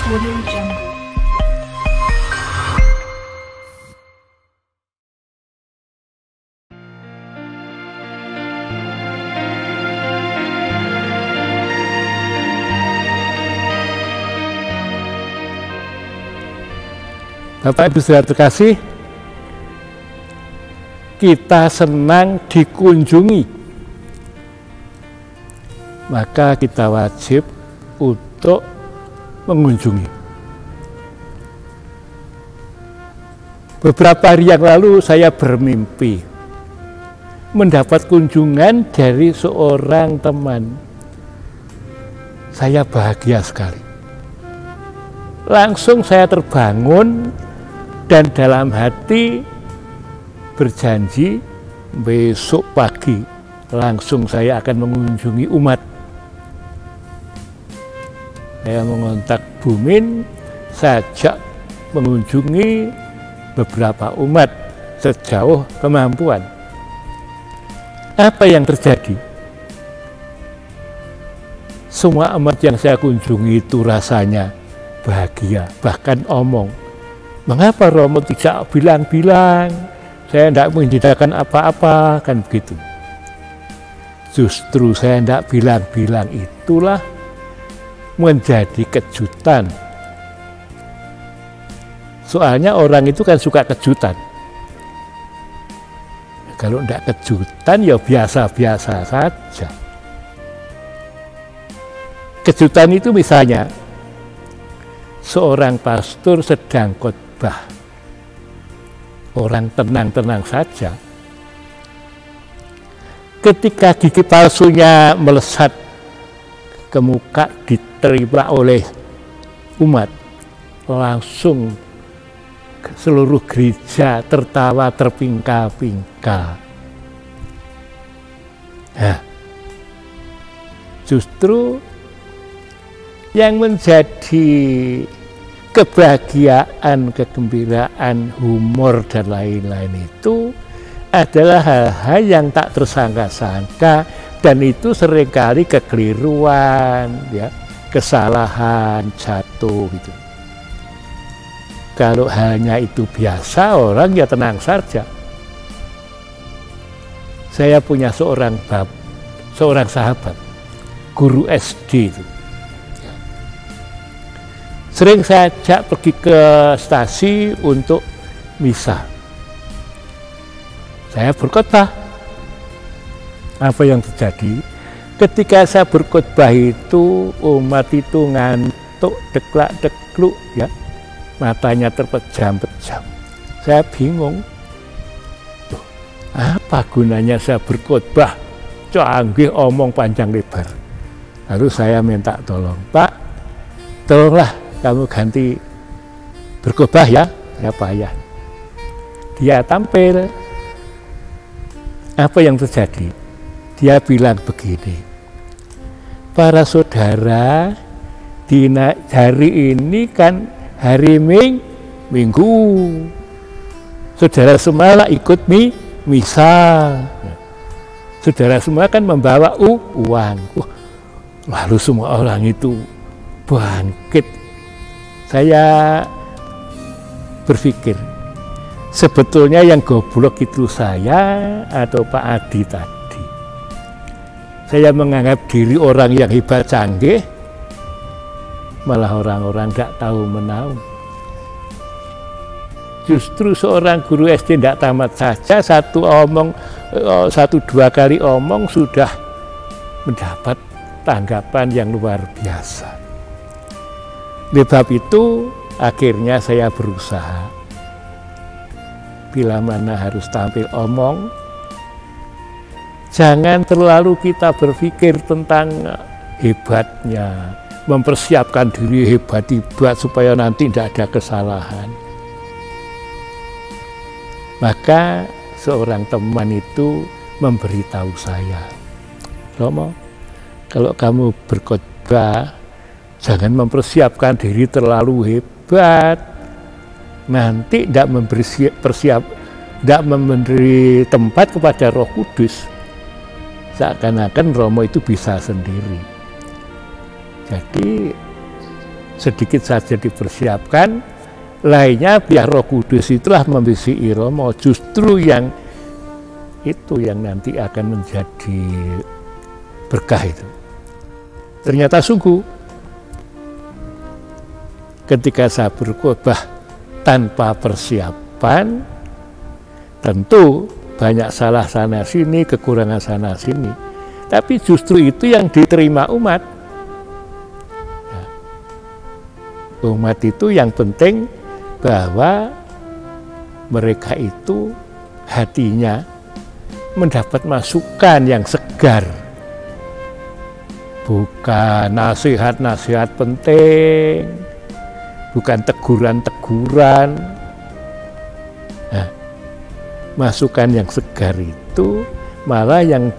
Audio Jungle. Bapak Ibu saudara terkasih, kita senang dikunjungi, maka kita wajib untuk mengunjungi. Beberapa hari yang lalu saya bermimpi mendapat kunjungan dari seorang teman. Saya bahagia sekali. Langsung saya terbangun dan dalam hati berjanji besok pagi langsung saya akan mengunjungi umat. Saya mengontak Bumin, saya ajak mengunjungi beberapa umat sejauh kemampuan. Apa yang terjadi? Semua umat yang saya kunjungi itu rasanya bahagia, bahkan omong, mengapa Romo tidak bilang-bilang, saya tidak menjadikan apa-apa, kan begitu. Justru saya tidak bilang-bilang itulah menjadi kejutan. Soalnya orang itu kan suka kejutan. Kalau tidak kejutan ya biasa-biasa saja. Kejutan itu misalnya seorang pastor sedang khotbah, orang tenang-tenang saja. Ketika gigi palsunya melesat ke muka diterima oleh umat, langsung seluruh gereja tertawa terpingkal-pingkal. Nah, justru yang menjadi kebahagiaan, kegembiraan, humor, dan lain-lain itu adalah hal-hal yang tak tersangka-sangka, dan itu seringkali kekeliruan, ya, kesalahan, jatuh gitu. Kalau halnya itu biasa, orang ya tenang saja. Saya punya seorang sahabat, guru SD itu. Sering saya ajak pergi ke stasi untuk misa. Saya berkhotbah. Apa yang terjadi? Ketika saya berkhotbah itu, umat itu ngantuk, deklak-dekluk, ya, matanya terpejam-pejam. Saya bingung. Loh, apa gunanya saya berkhotbah? Canggih omong panjang lebar. Lalu saya minta tolong, Pak, tolonglah kamu ganti berkhotbah ya, saya payah. Dia tampil. Apa yang terjadi? Dia bilang begini, para saudara, hari ini kan hari Minggu. Saudara semua ikut misa. Saudara semua kan membawa uang. Lalu semua orang itu bangkit. Saya berpikir, sebetulnya yang goblok itu saya atau Pak Adi tadi. Saya menganggap diri orang yang hebat canggih, malah orang-orang tidak tahu menahu. Justru seorang guru SD tidak tamat saja, satu dua kali omong sudah mendapat tanggapan yang luar biasa. Sebab itu akhirnya saya berusaha, bila mana harus tampil omong, jangan terlalu kita berpikir tentang hebatnya, mempersiapkan diri hebat-hebat supaya nanti tidak ada kesalahan. Maka seorang teman itu memberitahu saya, Romo, kalau kamu berkhotbah, jangan mempersiapkan diri terlalu hebat, nanti tidak memberi tempat kepada Roh Kudus, seakan-akan Romo itu bisa sendiri. Jadi sedikit saja dipersiapkan, lainnya biar Roh Kudus itulah membisi Romo, justru yang itu yang nanti akan menjadi berkah itu. Ternyata sungguh ketika saya berkhotbah tanpa persiapan, tentu banyak salah sana sini, kekurangan sana sini, tapi justru itu yang diterima umat. Umat itu yang penting bahwa mereka itu hatinya mendapat masukan yang segar, bukan nasihat-nasihat penting, bukan teguran-teguran. Nah, masukan yang segar itu malah yang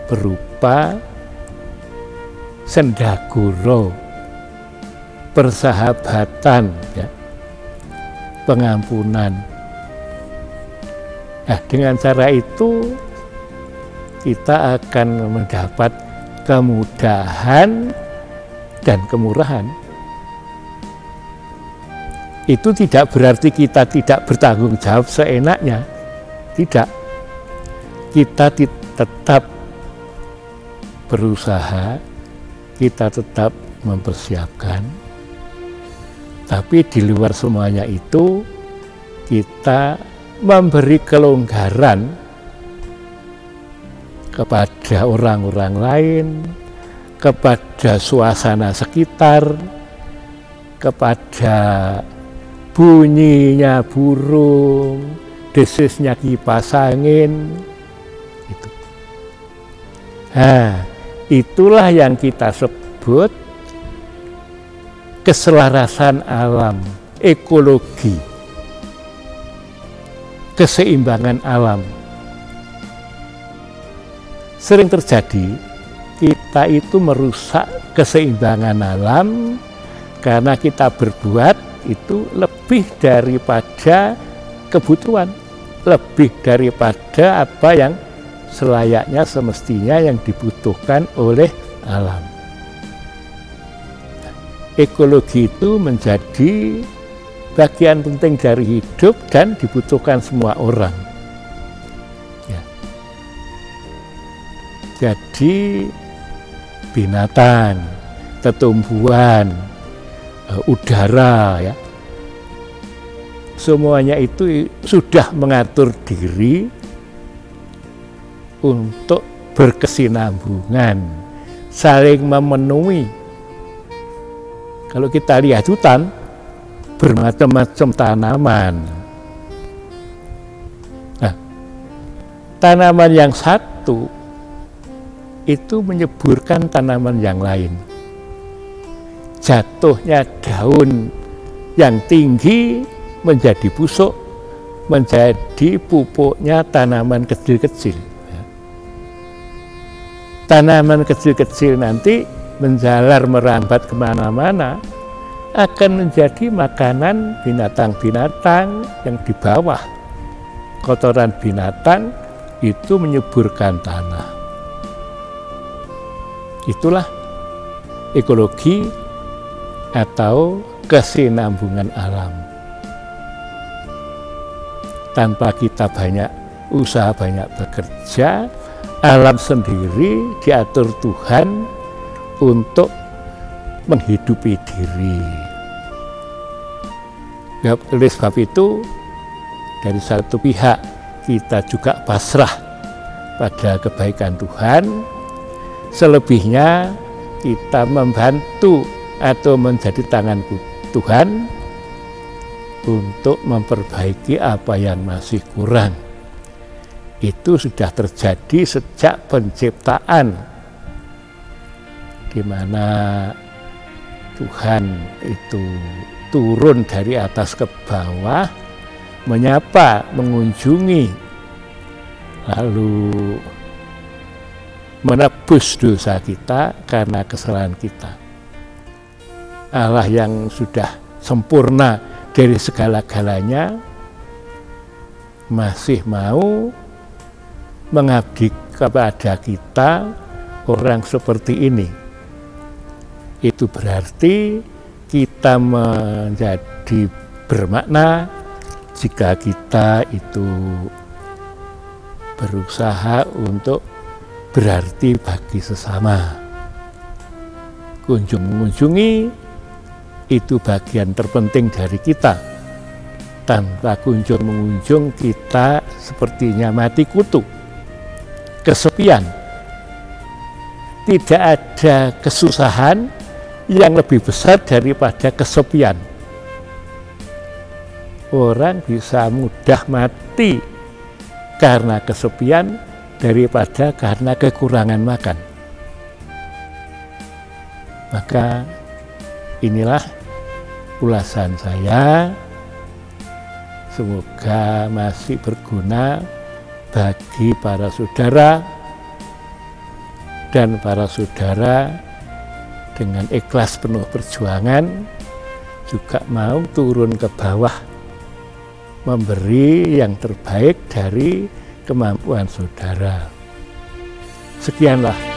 berupa sendaguro, persahabatan, ya, pengampunan. Nah, dengan cara itu kita akan mendapat kemudahan dan kemurahan. Itu tidak berarti kita tidak bertanggung jawab seenaknya, tidak. Kita tetap berusaha, kita tetap mempersiapkan, tapi di luar semuanya itu kita memberi kelonggaran kepada orang-orang lain, kepada suasana sekitar, kepada bunyinya burung, desisnya kipas angin. Itu. Nah, itulah yang kita sebut keselarasan alam, ekologi, keseimbangan alam. Sering terjadi kita itu merusak keseimbangan alam karena kita berbuat itu lebih daripada kebutuhan, lebih daripada apa yang selayaknya semestinya yang dibutuhkan oleh alam. Ekologi itu menjadi bagian penting dari hidup dan dibutuhkan semua orang. Ya. Jadi binatang, tumbuhan, udara, ya, semuanya itu sudah mengatur diri untuk berkesinambungan, saling memenuhi. Kalau kita lihat hutan, bermacam-macam tanaman. Nah, tanaman yang satu itu menyuburkan tanaman yang lain. Jatuhnya daun yang tinggi menjadi busuk, menjadi pupuknya tanaman kecil-kecil. Tanaman kecil-kecil nanti menjalar merambat kemana-mana, akan menjadi makanan binatang-binatang yang di bawah. Kotoran binatang itu menyuburkan tanah. Itulah ekologi atau kesinambungan alam. Tanpa kita banyak usaha, banyak bekerja, alam sendiri diatur Tuhan untuk menghidupi diri. Oleh sebab itu, dari satu pihak kita juga pasrah pada kebaikan Tuhan, selebihnya kita membantu atau menjadi tangan Tuhan untuk memperbaiki apa yang masih kurang. Itu sudah terjadi sejak penciptaan, di mana Tuhan itu turun dari atas ke bawah, menyapa, mengunjungi, lalu menebus dosa kita karena kesalahan kita. Allah yang sudah sempurna dari segala-galanya masih mau mengabdi kepada kita, orang seperti ini. Itu berarti kita menjadi bermakna jika kita itu berusaha untuk berarti bagi sesama. Kunjung mengunjungi itu bagian terpenting dari kita. Tanpa kunjung mengunjung kita sepertinya mati kutu, kesepian. Tidak ada kesusahan yang lebih besar daripada kesepian. Orang bisa mudah mati karena kesepian daripada karena kekurangan makan. Maka inilah ulasan saya. Semoga masih berguna bagi para saudara, dan para saudara dengan ikhlas penuh perjuangan juga mau turun ke bawah memberi yang terbaik dari kemampuan saudara. Sekianlah.